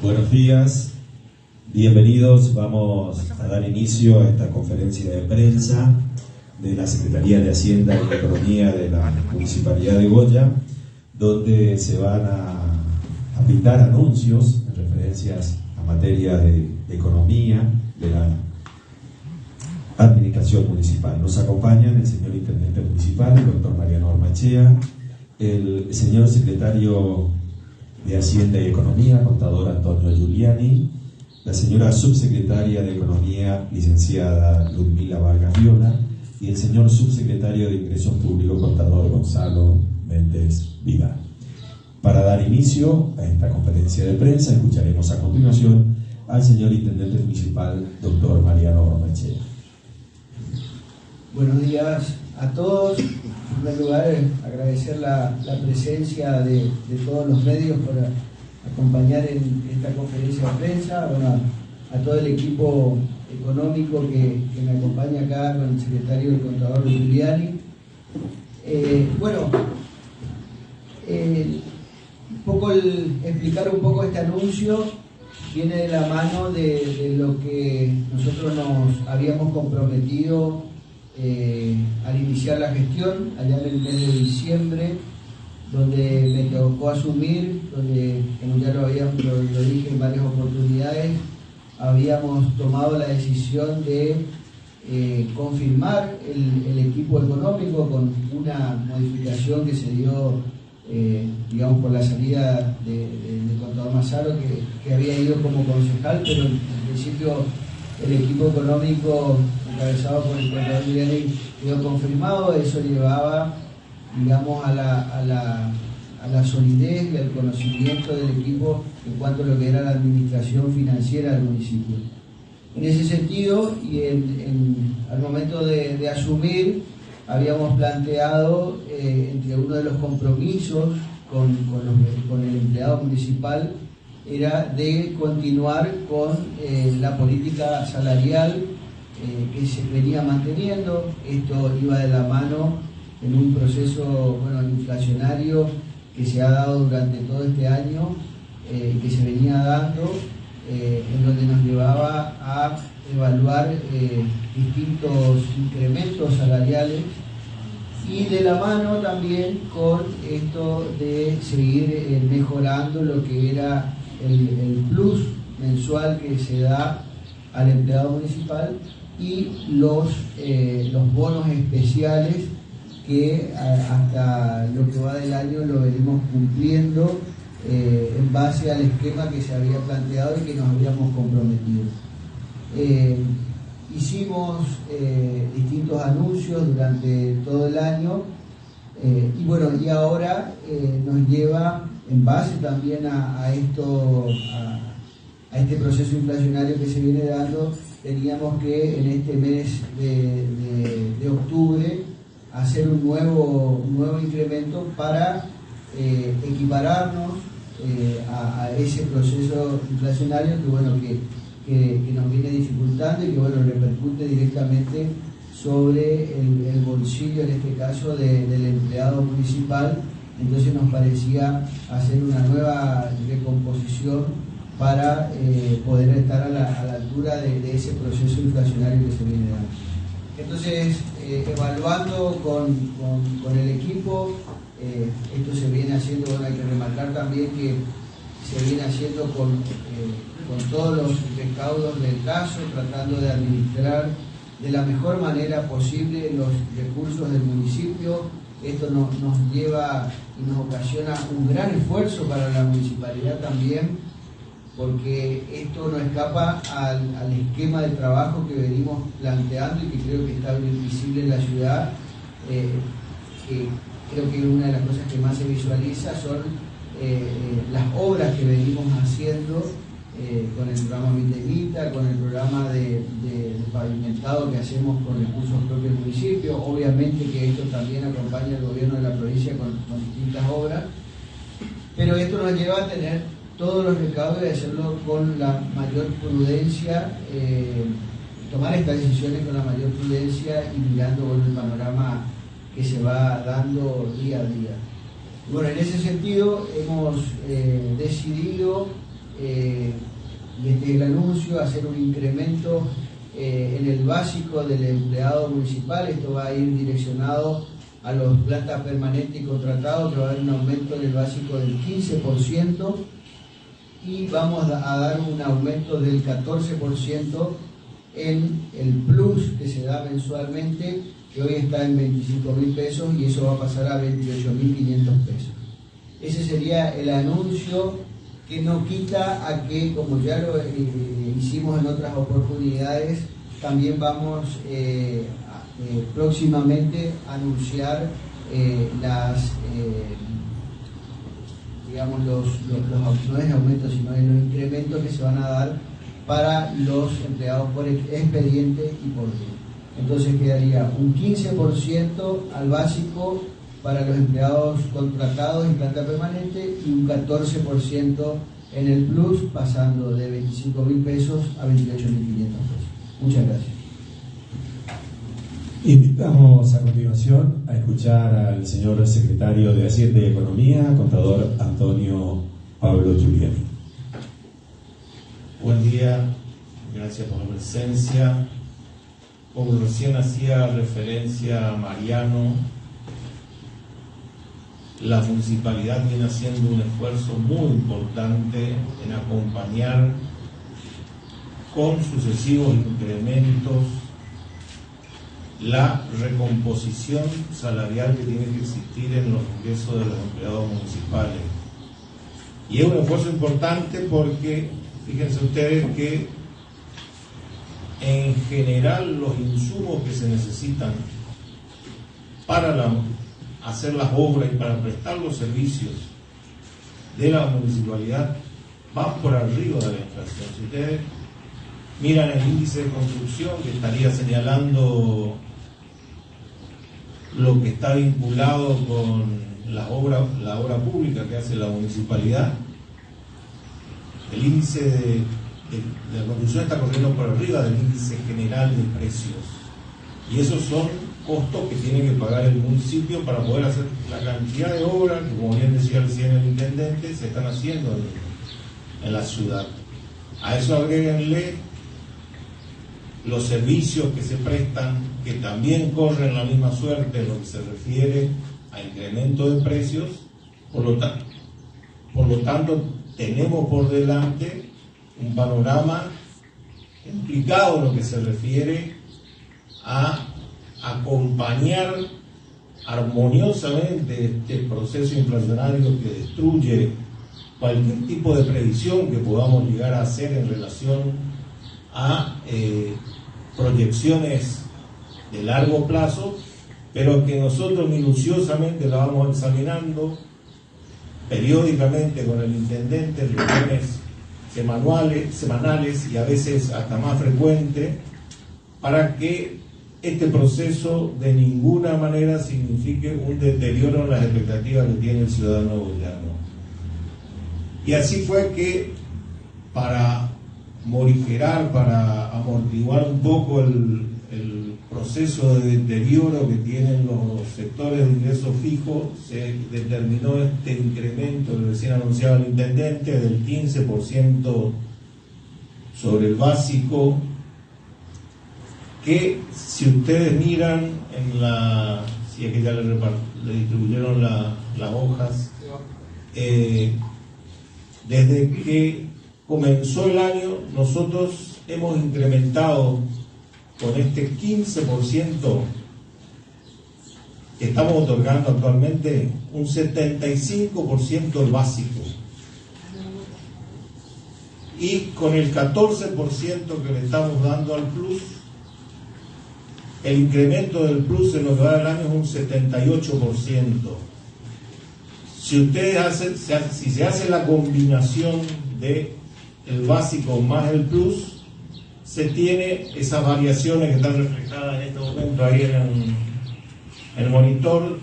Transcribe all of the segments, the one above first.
Buenos días, bienvenidos. Vamos a dar inicio a esta conferencia de prensa de la Secretaría de Hacienda y Economía de la Municipalidad de Goya, donde se van a brindar anuncios en referencias a materia de economía de la administración municipal. Nos acompañan el señor Intendente Municipal, el doctor Mariano Ormachea, el señor Secretario de Hacienda y Economía, contador Antonio Giuliani, la señora Subsecretaria de Economía, licenciada Ludmila Vargas Viola, y el señor Subsecretario de Ingresos Públicos, contador Gonzalo Méndez Vidal. Para dar inicio a esta conferencia de prensa, escucharemos a continuación al señor Intendente Municipal, doctor Mariano Ormachea. Buenos días a todos. En primer lugar, agradecer la presencia de todos los medios por acompañar en esta conferencia de prensa. Bueno, a todo el equipo económico que me acompaña acá, con el secretario del contador Giuliani. Explicar un poco este anuncio viene de la mano de lo que nosotros nos habíamos comprometido al iniciar la gestión, allá en el mes de diciembre, donde me tocó asumir, donde, como ya lo dije en varias oportunidades, habíamos tomado la decisión de confirmar el equipo económico con una modificación que se dio, digamos, por la salida del contador Mazzaro, que había ido como concejal, pero en principio el equipo económico encabezado por el contador Giuliani quedó confirmado. Eso llevaba, digamos, a la solidez y al conocimiento del equipo en cuanto a lo que era la administración financiera del municipio. En ese sentido, y al momento de asumir, habíamos planteado entre uno de los compromisos con el empleado municipal era de continuar con la política salarial que se venía manteniendo. Esto iba de la mano en un proceso inflacionario que se ha dado durante todo este año, que se venía dando, en donde nos llevaba a evaluar distintos incrementos salariales, y de la mano también con esto de seguir mejorando lo que era el plus mensual que se da al empleado municipal y los bonos especiales que hasta lo que va del año lo venimos cumpliendo en base al esquema que se había planteado y que nos habíamos comprometido. Hicimos distintos anuncios durante todo el año y ahora nos lleva, en base también a este proceso inflacionario que se viene dando, teníamos que en este mes de octubre hacer un nuevo incremento para equipararnos a ese proceso inflacionario que nos viene dificultando y que repercute directamente sobre el bolsillo, en este caso del empleado municipal. Entonces nos parecía hacer una nueva recomposición para poder estar a la altura de ese proceso inflacionario que se viene dando. Entonces, evaluando con el equipo, esto se viene haciendo, hay que remarcar también que se viene haciendo con todos los recaudos del caso, tratando de administrar de la mejor manera posible los recursos del municipio. Esto nos lleva y nos ocasiona un gran esfuerzo para la municipalidad también, porque esto no escapa al esquema de trabajo que venimos planteando y que creo que está bien visible en la ciudad. Que creo que una de las cosas que más se visualiza son las obras que venimos haciendo con el programa Vita, con el programa de pavimentado que hacemos con recursos propios del municipio. Obviamente que esto también acompaña al gobierno de la provincia con distintas obras, pero esto nos lleva a tener todos los recaudos y hacerlo con la mayor prudencia, tomar estas decisiones con la mayor prudencia y mirando el panorama que se va dando día a día. Bueno, en ese sentido hemos decidido, y este es el anuncio, hacer un incremento en el básico del empleado municipal. Esto va a ir direccionado a los plantas permanentes y contratados, que va a haber un aumento en el básico del 15%, y vamos a dar un aumento del 14% en el plus que se da mensualmente, que hoy está en 25.000 pesos, y eso va a pasar a 28.500 pesos. Ese sería el anuncio, que no quita a que, como ya lo hicimos en otras oportunidades, también vamos próximamente a anunciar digamos no es aumentos, sino los incrementos que se van a dar para los empleados por expediente y por día. Entonces quedaría un 15% al básico para los empleados contratados en planta permanente y un 14% en el plus, pasando de 25.000 pesos a 28.500 pesos. Muchas gracias. Invitamos a continuación a escuchar al señor secretario de Hacienda y Economía, contador Antonio Pablo Giuliani. Buen día, gracias por la presencia. Como recién hacía referencia Mariano, la municipalidad viene haciendo un esfuerzo muy importante en acompañar con sucesivos incrementos la recomposición salarial que tiene que existir en los ingresos de los empleados municipales. Y es un esfuerzo importante porque, fíjense ustedes que en general los insumos que se necesitan para hacer las obras y para prestar los servicios de la municipalidad van por arriba de la inflación. Si ustedes miran el índice de construcción, que estaría señalando lo que está vinculado con la obra pública que hace la municipalidad, el índice de la construcción está corriendo por arriba del índice general de precios, y esos son costos que tiene que pagar el municipio para poder hacer la cantidad de obras que, como bien decía recién el intendente, se están haciendo en la ciudad. A eso agréguenle los servicios que se prestan, que también corren la misma suerte en lo que se refiere a incremento de precios. Por lo tanto, tenemos por delante un panorama complicado en lo que se refiere a acompañar armoniosamente este proceso inflacionario que destruye cualquier tipo de previsión que podamos llegar a hacer en relación a proyecciones de largo plazo, pero que nosotros minuciosamente la vamos examinando periódicamente con el intendente en reuniones semanales y a veces hasta más frecuentes, para que este proceso de ninguna manera signifique un deterioro en las expectativas que tiene el ciudadano boliviano. Y así fue que, para morigerar, para amortiguar un poco el proceso de deterioro que tienen los sectores de ingresos fijos, se determinó este incremento que recién anunciaba el intendente del 15% sobre el básico, que si ustedes miran si es que ya le distribuyeron las hojas, desde que comenzó el año nosotros hemos incrementado con este 15% que estamos otorgando actualmente un 75% el básico, y con el 14% que le estamos dando al plus, el incremento del plus en lo que va del año es un 78%. Si ustedes si se hace la combinación de el básico más el plus, se tiene esas variaciones que están reflejadas en este momento ahí en el monitor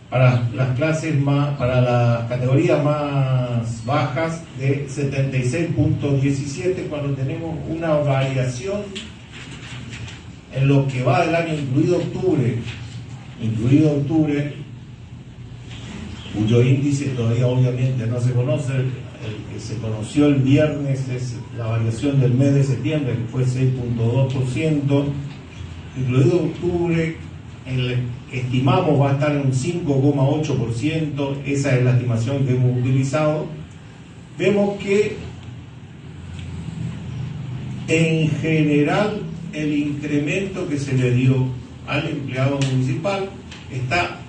para las clases para las categorías más bajas de 76.17, cuando tenemos una variación en lo que va del año, incluido octubre, cuyo índice todavía obviamente no se conoce. El que se conoció el viernes es la variación del mes de septiembre, que fue 6.2%, incluido octubre, estimamos va a estar en un 5,8%, esa es la estimación que hemos utilizado. Vemos que en general el incremento que se le dio al empleado municipal está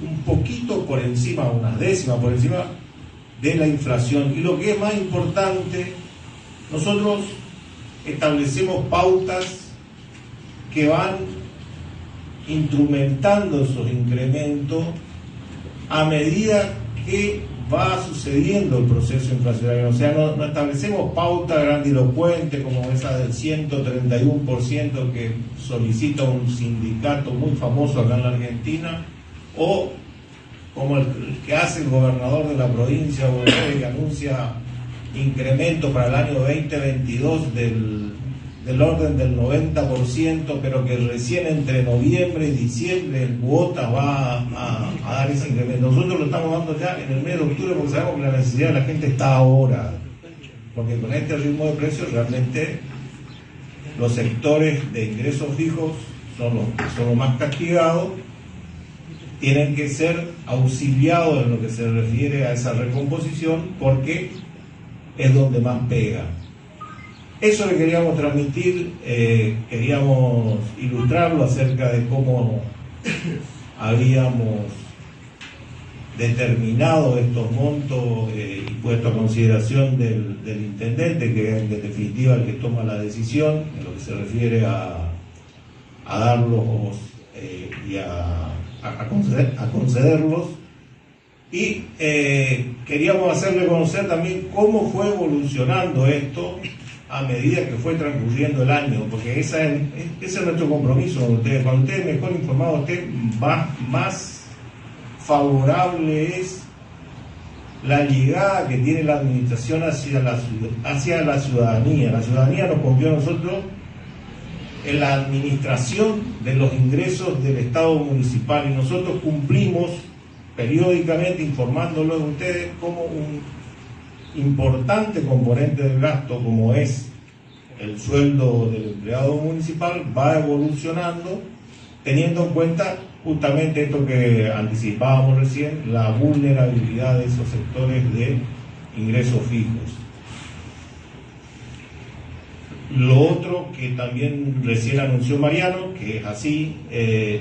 un poquito por encima, unas décimas por encima de la inflación. Y lo que es más importante, nosotros establecemos pautas que van instrumentando esos incrementos a medida que va sucediendo el proceso inflacionario. O sea, no establecemos pautas grandilocuentes como esa del 131% que solicita un sindicato muy famoso acá en la Argentina, o como el que hace el gobernador de la provincia, que anuncia incremento para el año 2022 del orden del 90%, pero que recién entre noviembre y diciembre en cuotas va a dar ese incremento. Nosotros lo estamos dando ya en el mes de octubre porque sabemos que la necesidad de la gente está ahora, porque con este ritmo de precios realmente los sectores de ingresos fijos son los más castigados, tienen que ser auxiliados en lo que se refiere a esa recomposición porque es donde más pega. Eso le queríamos transmitir, queríamos ilustrarlo acerca de cómo habíamos determinado estos montos y puesto a consideración del intendente, que es en definitiva el que toma la decisión en lo que se refiere a darlos y a concederlos. Y queríamos hacerle conocer también cómo fue evolucionando esto a medida que fue transcurriendo el año, porque ese es nuestro compromiso con ustedes. Cuando ustedes mejor informados estén, más favorable es la llegada que tiene la administración hacia la ciudadanía. La ciudadanía nos confió a nosotros en la administración de los ingresos del Estado municipal y nosotros cumplimos periódicamente informándolos a ustedes como un importante componente del gasto, como es el sueldo del empleado municipal, va evolucionando teniendo en cuenta justamente esto que anticipábamos recién, la vulnerabilidad de esos sectores de ingresos fijos. Lo otro que también recién anunció Mariano, que es así, el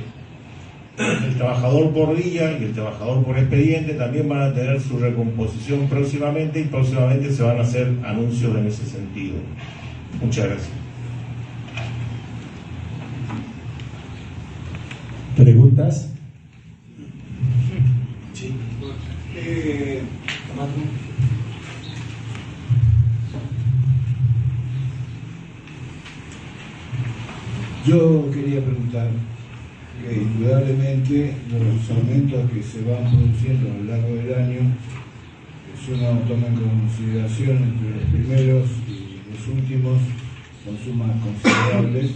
trabajador por día y el trabajador por expediente también van a tener su recomposición próximamente y próximamente se van a hacer anuncios en ese sentido. Muchas gracias. ¿Preguntas? Sí. Yo quería preguntar que indudablemente los aumentos que se van produciendo a lo largo del año, si uno toma en consideración entre los primeros y los últimos, son sumas considerables,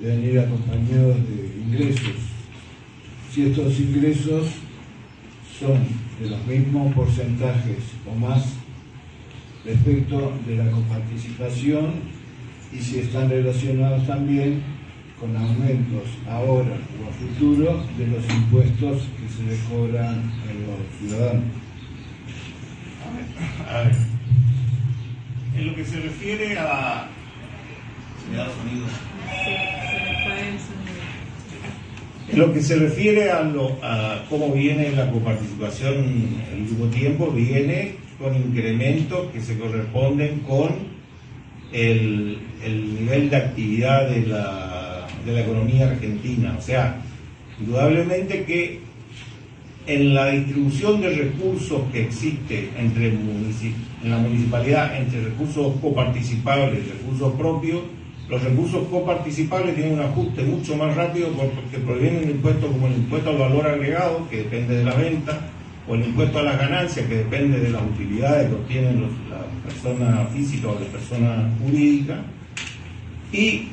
deben ir acompañados de ingresos. Si estos ingresos son de los mismos porcentajes o más respecto de la coparticipación y si están relacionados también con aumentos ahora o a futuro de los impuestos que se le cobran a los ciudadanos. A ver. En lo que se refiere a... En lo que se refiere a cómo viene la coparticipación en el último tiempo, viene con incrementos que se corresponden con el nivel de actividad de la economía argentina. O sea, indudablemente que en la distribución de recursos que existe en la municipalidad, entre recursos coparticipables y recursos propios, los recursos coparticipables tienen un ajuste mucho más rápido porque provienen de impuestos como el impuesto al valor agregado, que depende de la venta, o el impuesto a las ganancias, que depende de las utilidades que obtienen la persona física o la persona jurídica, y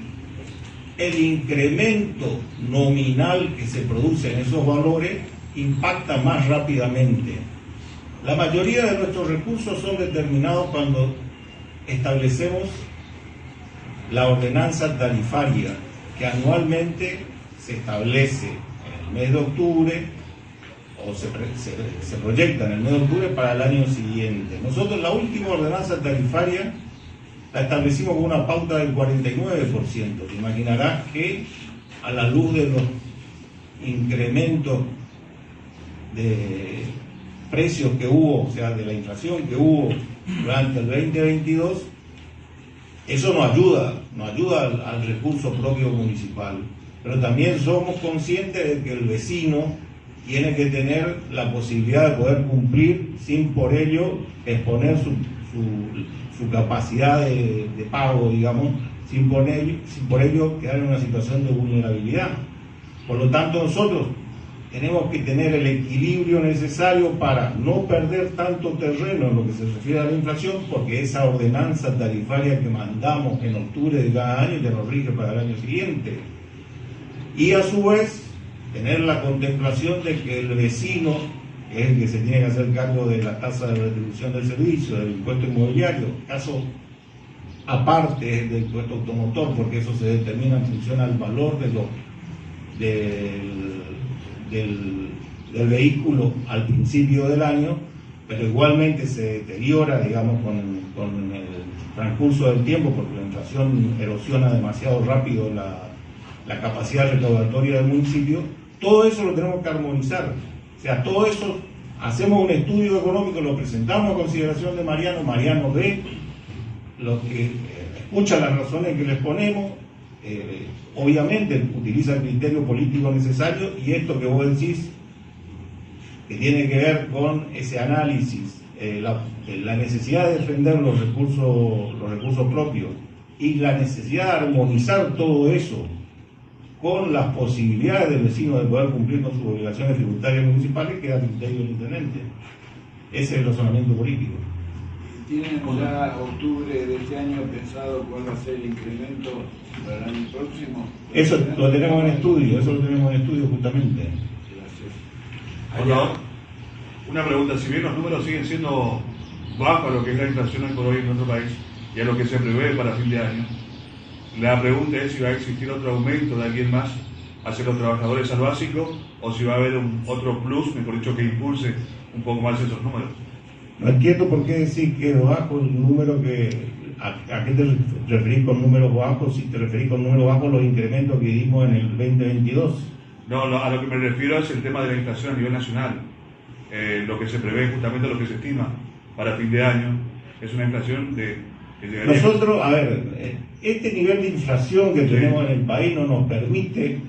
el incremento nominal que se produce en esos valores impacta más rápidamente. La mayoría de nuestros recursos son determinados cuando establecemos la ordenanza tarifaria que anualmente se establece en el mes de octubre o se proyecta en el mes de octubre para el año siguiente. Nosotros la última ordenanza tarifaria la establecimos con una pauta del 49%. Te imaginarás que a la luz de los incrementos de precios que hubo, o sea, de la inflación que hubo durante el 2022, eso nos ayuda al recurso propio municipal. Pero también somos conscientes de que el vecino tiene que tener la posibilidad de poder cumplir sin por ello exponer su capacidad de pago, digamos, sin por ello quedar en una situación de vulnerabilidad. Por lo tanto, nosotros tenemos que tener el equilibrio necesario para no perder tanto terreno en lo que se refiere a la inflación, porque esa ordenanza tarifaria que mandamos en octubre de cada año ya nos rige para el año siguiente. Y a su vez, tener la contemplación de que el vecino, que es el que se tiene que hacer cargo de la tasa de retribución del servicio, del impuesto inmobiliario, caso aparte del impuesto automotor, porque eso se determina en función al valor del vehículo al principio del año, pero igualmente se deteriora, digamos, con el transcurso del tiempo, porque la inflación erosiona demasiado rápido la capacidad recaudatoria del municipio. Todo eso lo tenemos que armonizar. O sea, todo eso, hacemos un estudio económico, lo presentamos a consideración de Mariano ve lo que escucha las razones que les ponemos, obviamente utiliza el criterio político necesario, y esto que vos decís, que tiene que ver con ese análisis, la necesidad de defender los recursos propios y la necesidad de armonizar todo eso con las posibilidades del vecino de poder cumplir con sus obligaciones tributarias municipales, queda a criterio del intendente. Ese es el razonamiento político. ¿Tienen ya octubre de este año pensado cuál va a ser el incremento para el año próximo? Eso lo tenemos en estudio, justamente. Por favor, una pregunta, si bien los números siguen siendo bajos a lo que es la inflación hoy por hoy en nuestro país y a lo que se prevé para fin de año, la pregunta es si va a existir otro aumento de alguien más hacia los trabajadores al básico, o si va a haber otro plus, mejor dicho, que impulse un poco más esos números. No entiendo por qué decir que es bajo el número ¿A qué te referís con números bajos? Si te referís con números bajos, los incrementos que dimos en el 2022. No, a lo que me refiero es el tema de la inflación a nivel nacional. Lo que se prevé, justamente lo que se estima para fin de año, es una inflación que llegaría... Nosotros, a ver, este nivel de inflación que tenemos en el país no nos permite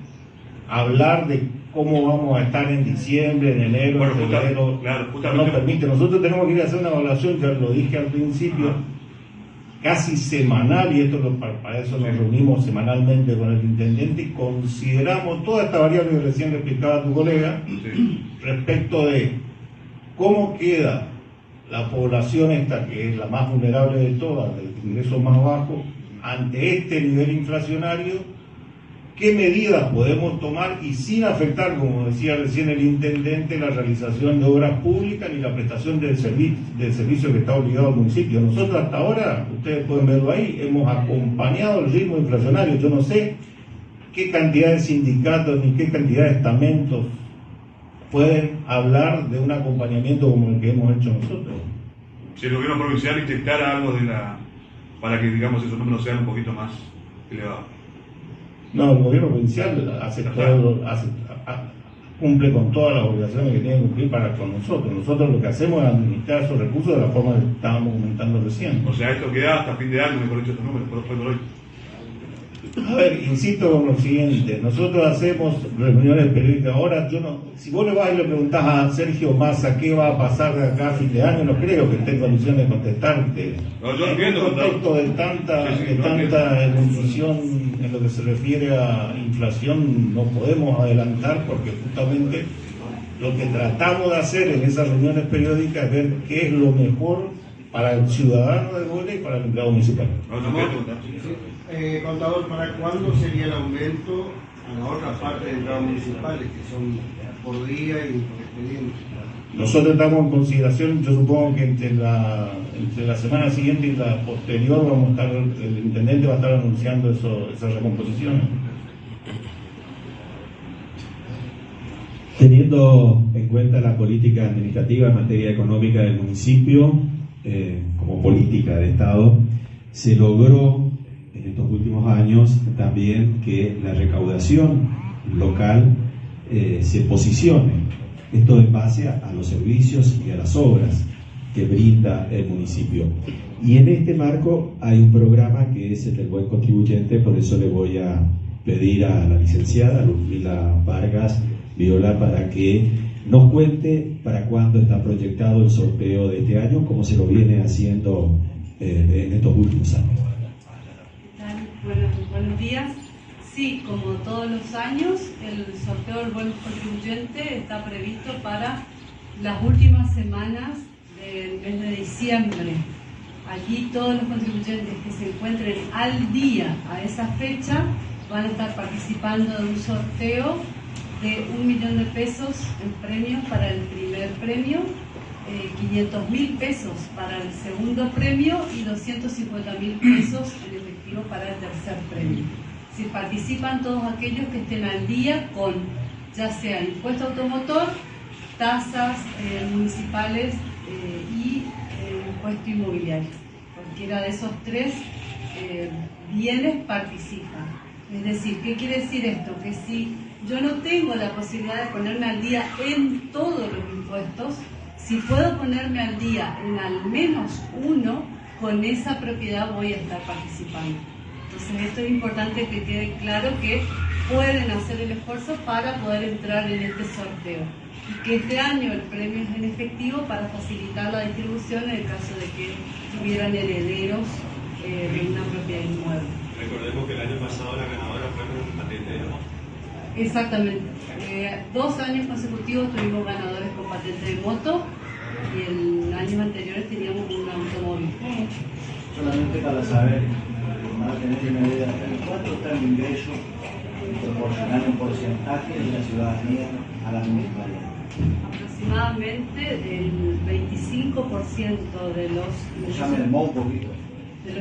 hablar de cómo vamos a estar en diciembre, en enero, bueno, en febrero. Claro, no nos permite. Nosotros tenemos que ir a hacer una evaluación, ya lo dije al principio, casi semanal, y para eso nos reunimos semanalmente con el intendente y consideramos toda esta variable que recién le explicaba a tu colega, respecto de cómo queda la población esta, que es la más vulnerable de todas, del ingreso más bajo, ante este nivel inflacionario, qué medidas podemos tomar y sin afectar, como decía recién el intendente, la realización de obras públicas ni la prestación del servicio que está obligado al municipio. Nosotros hasta ahora, ustedes pueden verlo ahí, hemos acompañado el ritmo inflacionario. Yo no sé qué cantidad de sindicatos ni qué cantidad de estamentos pueden hablar de un acompañamiento como el que hemos hecho nosotros. Si el gobierno provincial inyectara algo para que, digamos, esos números sean un poquito más elevados. No, el gobierno provincial cumple con todas las obligaciones que tiene que cumplir con nosotros. Nosotros lo que hacemos es administrar esos recursos de la forma que estábamos comentando recién. O sea, esto queda hasta fin de año, mejor dicho, estos números, por hoy. A ver, insisto con lo siguiente, nosotros hacemos reuniones periódicas. Ahora, si vos le vas y le preguntás a Sergio Massa qué va a pasar de acá a fin de año, no creo que esté en condiciones de contestarte. No, yo en un contexto de tanta evolución en lo que se refiere a inflación, no podemos adelantar, porque justamente lo que tratamos de hacer en esas reuniones periódicas es ver qué es lo mejor para el ciudadano de Goles y para el empleado municipal. Contador, ¿para cuándo sería el aumento a las otras partes de entradas municipales que son por día y por expediente. Nosotros estamos en consideración, yo supongo que entre la semana siguiente y la posterior vamos a estar, el intendente va a estar anunciando esas recomposiciones. Teniendo en cuenta la política administrativa en materia económica del municipio, como política de Estado, se logró en estos últimos años también que la recaudación local se posicione. Esto en base a los servicios y a las obras que brinda el municipio. Y en este marco hay un programa que es el del buen contribuyente, por eso le voy a pedir a la licenciada Ludmila Vargas Viola para que nos cuente para cuándo está proyectado el sorteo de este año, como se lo viene haciendo en estos últimos años. Buenos días. Sí, como todos los años, el sorteo del buen contribuyente está previsto para las últimas semanas del mes de diciembre. Allí todos los contribuyentes que se encuentren al día a esa fecha van a estar participando de un sorteo de 1 millón de pesos en premios para el primer premio, 500.000 pesos para el segundo premio y 250.000 pesos en efectivo para el tercer premio. Si participan todos aquellos que estén al día con ya sea impuesto automotor, tasas municipales y impuesto inmobiliario. Cualquiera de esos tres bienes participan. Es decir, ¿qué quiere decir esto? Que si yo no tengo la posibilidad de ponerme al día en todos los impuestos, si puedo ponerme al día en al menos uno, con esa propiedad voy a estar participando. Entonces esto es importante que quede claro que pueden hacer el esfuerzo para poder entrar en este sorteo. Y que este año el premio es en efectivo para facilitar la distribución en el caso de que tuvieran herederos de una propiedad inmueble. Recordemos que el año pasado la ganadora fue con patente de moto. Exactamente. 2 años consecutivos tuvimos ganadores con patente de moto y en años anteriores teníamos un automóvil. Solamente para saber, para tener una idea, ¿cuánto está el ingreso proporcional un porcentaje de la ciudadanía a la municipalidad? Aproximadamente el 25% de los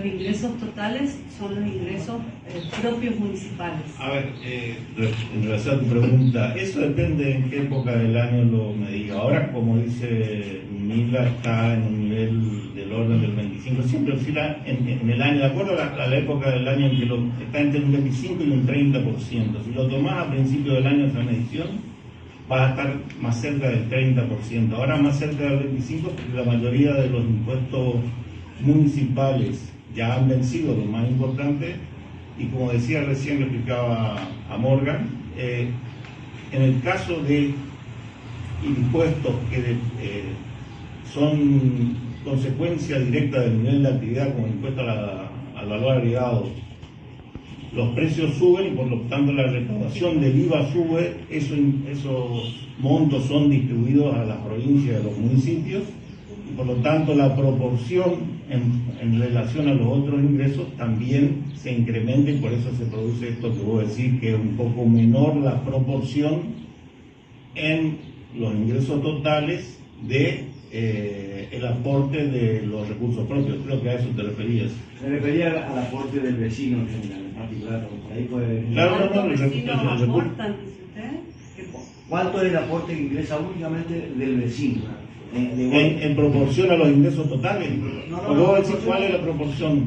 ingresos totales son los ingresos propios municipales. A ver, en relación a tu pregunta, eso depende en qué época del año lo medís. Ahora, como dice Mila, está en un nivel del orden del 25%, siempre oscila en el año, de acuerdo a la época del año en que está entre un 25 y un 30%. Si lo tomás a principio del año de esa medición, va a estar más cerca del 30%. Ahora más cerca del 25% porque la mayoría de los impuestos municipales ya han vencido, lo más importante, y como decía recién, lo explicaba a Morgan, en el caso de impuestos que son consecuencia directa del nivel de actividad, como impuesto al valor agregado, los precios suben y por lo tanto la recaudación del IVA sube, esos montos son distribuidos a las provincias y a los municipios, y por lo tanto la proporción en relación a los otros ingresos también se incrementa y por eso se produce esto que vos decís, que es un poco menor la proporción en los ingresos totales de el aporte de los recursos propios. Creo que a eso te referías. Me refería al aporte del vecino en general, en particular. Ahí puede... Claro, ¿cuántos vecinos aportan, dice usted? ¿Cuánto es el aporte que ingresa únicamente del vecino? En proporción a los ingresos totales. No, vos decís cuál es la proporción.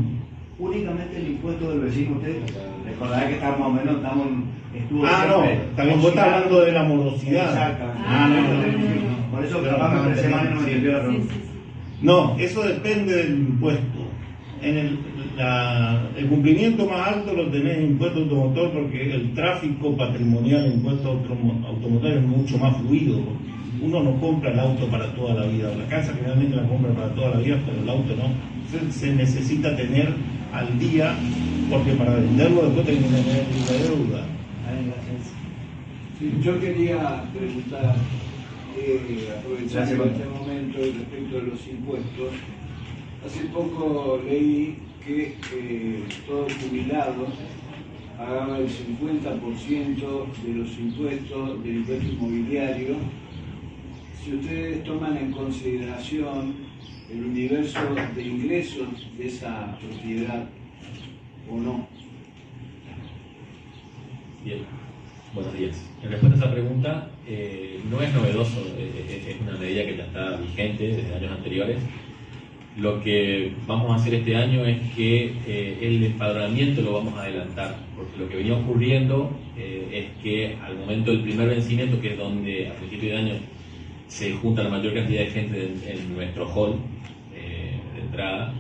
Únicamente el impuesto del vecino. Usted recordará que estamos más o menos, estuvo no, también vos estás hablando de la morosidad. Exactamente. Por eso trabajamos 3 semanas y no me entendió la pregunta. No, eso depende del impuesto. En el cumplimiento más alto lo tenés en impuesto automotor porque el tráfico patrimonial en impuesto automotor es mucho más fluido. Uno no compra el auto para toda la vida, la casa generalmente la compra para toda la vida, pero el auto no. Entonces se necesita tener al día, porque para venderlo después tenés que tener la deuda. Sí, yo quería preguntar, aprovechando este momento respecto a los impuestos. Hace poco leí que todo jubilado pagaba el 50% de los impuestos del impuesto inmobiliario. Si ustedes toman en consideración el universo de ingresos de esa propiedad o no. Bien, buenos días. En respuesta a esa pregunta, no es novedoso, es una medida que ya está vigente desde años anteriores. Lo que vamos a hacer este año es que el empadronamiento lo vamos a adelantar, porque lo que venía ocurriendo es que al momento del primer vencimiento, que es donde a principio de año se junta la mayor cantidad de gente en nuestro hall de entrada,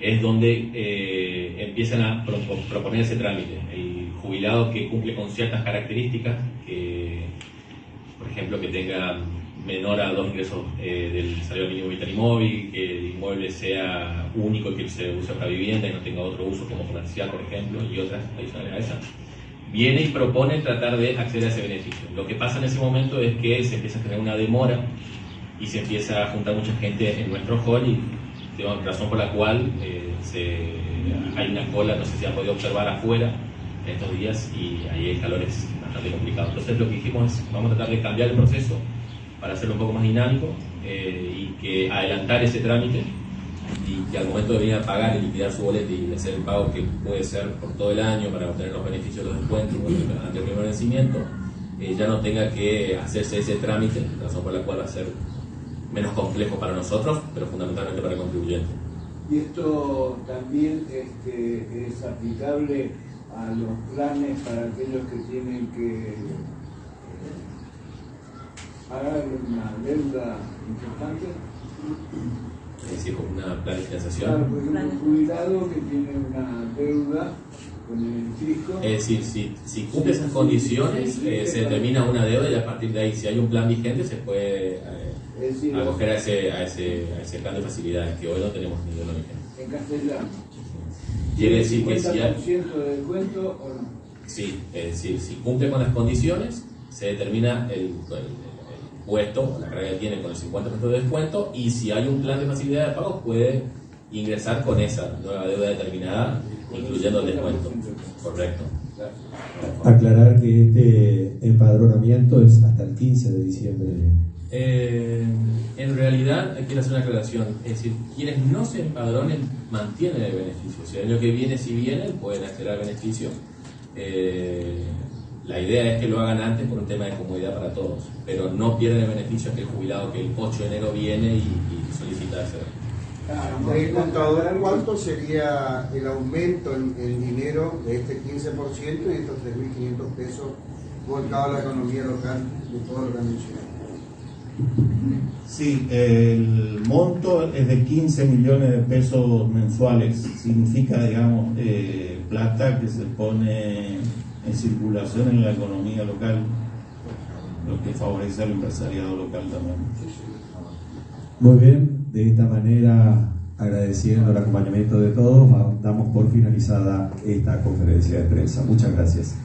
es donde empiezan a proponer ese trámite. El jubilado que cumple con ciertas características, que, por ejemplo, que tenga menor a 2 ingresos del salario mínimo vital y móvil, que el inmueble sea único y que se use para vivienda y no tenga otro uso como comercial, por ejemplo, y otras adicionales a esa, viene y propone tratar de acceder a ese beneficio. Lo que pasa en ese momento es que se empieza a tener una demora y se empieza a juntar mucha gente en nuestro hall, y razón por la cual hay una cola, no sé si han podido observar afuera en estos días, y ahí el calor es bastante complicado. Entonces lo que dijimos es, vamos a tratar de cambiar el proceso para hacerlo un poco más dinámico, y que adelantar ese trámite, y que al momento de venir a pagar y liquidar su boleto y hacer el pago que puede ser por todo el año para obtener los beneficios de los descuentos ante el primer vencimiento, ya no tenga que hacerse ese trámite, razón por la cual va a ser menos complejo para nosotros, pero fundamentalmente para el contribuyente. Y esto también es aplicable a los planes para aquellos que tienen que pagar una deuda importante. Es decir, con una plan de financiación. Claro, por ejemplo, un jubilado que tiene una deuda con el fisco. Es decir, si cumple esas condiciones, se determina una deuda, y a partir de ahí, si hay un plan vigente, se puede acoger a ese plan de facilidades, que hoy no tenemos ninguno vigente. En castellano. Quiere decir que si hay... ¿50% de descuento o no? Sí, es decir, si cumple con las condiciones, se determina el puesto, la carga que tiene con el 50% de descuento, y si hay un plan de facilidad de pago, puede ingresar con esa nueva deuda determinada, incluyendo el descuento. Correcto. Aclarar que este empadronamiento es hasta el 15 de diciembre. En realidad, quiero hacer una aclaración, es decir, quienes no se empadronen mantienen el beneficio. Si el año que viene, si vienen, pueden acceder al beneficio. La idea es que lo hagan antes por un tema de comodidad para todos, pero no pierden el beneficio que el jubilado que el 8 de enero viene y solicita acceder. Contador, ¿cuánto sería el aumento en dinero de este 15% y estos 3.500 pesos volcado a la economía local de todo lo que han mencionado? Sí, el monto es de 15 millones de pesos mensuales. Significa, digamos, plata que se pone en circulación en la economía local, lo que favorece al empresariado local también. Muy bien, de esta manera, agradeciendo el acompañamiento de todos, damos por finalizada esta conferencia de prensa. Muchas gracias.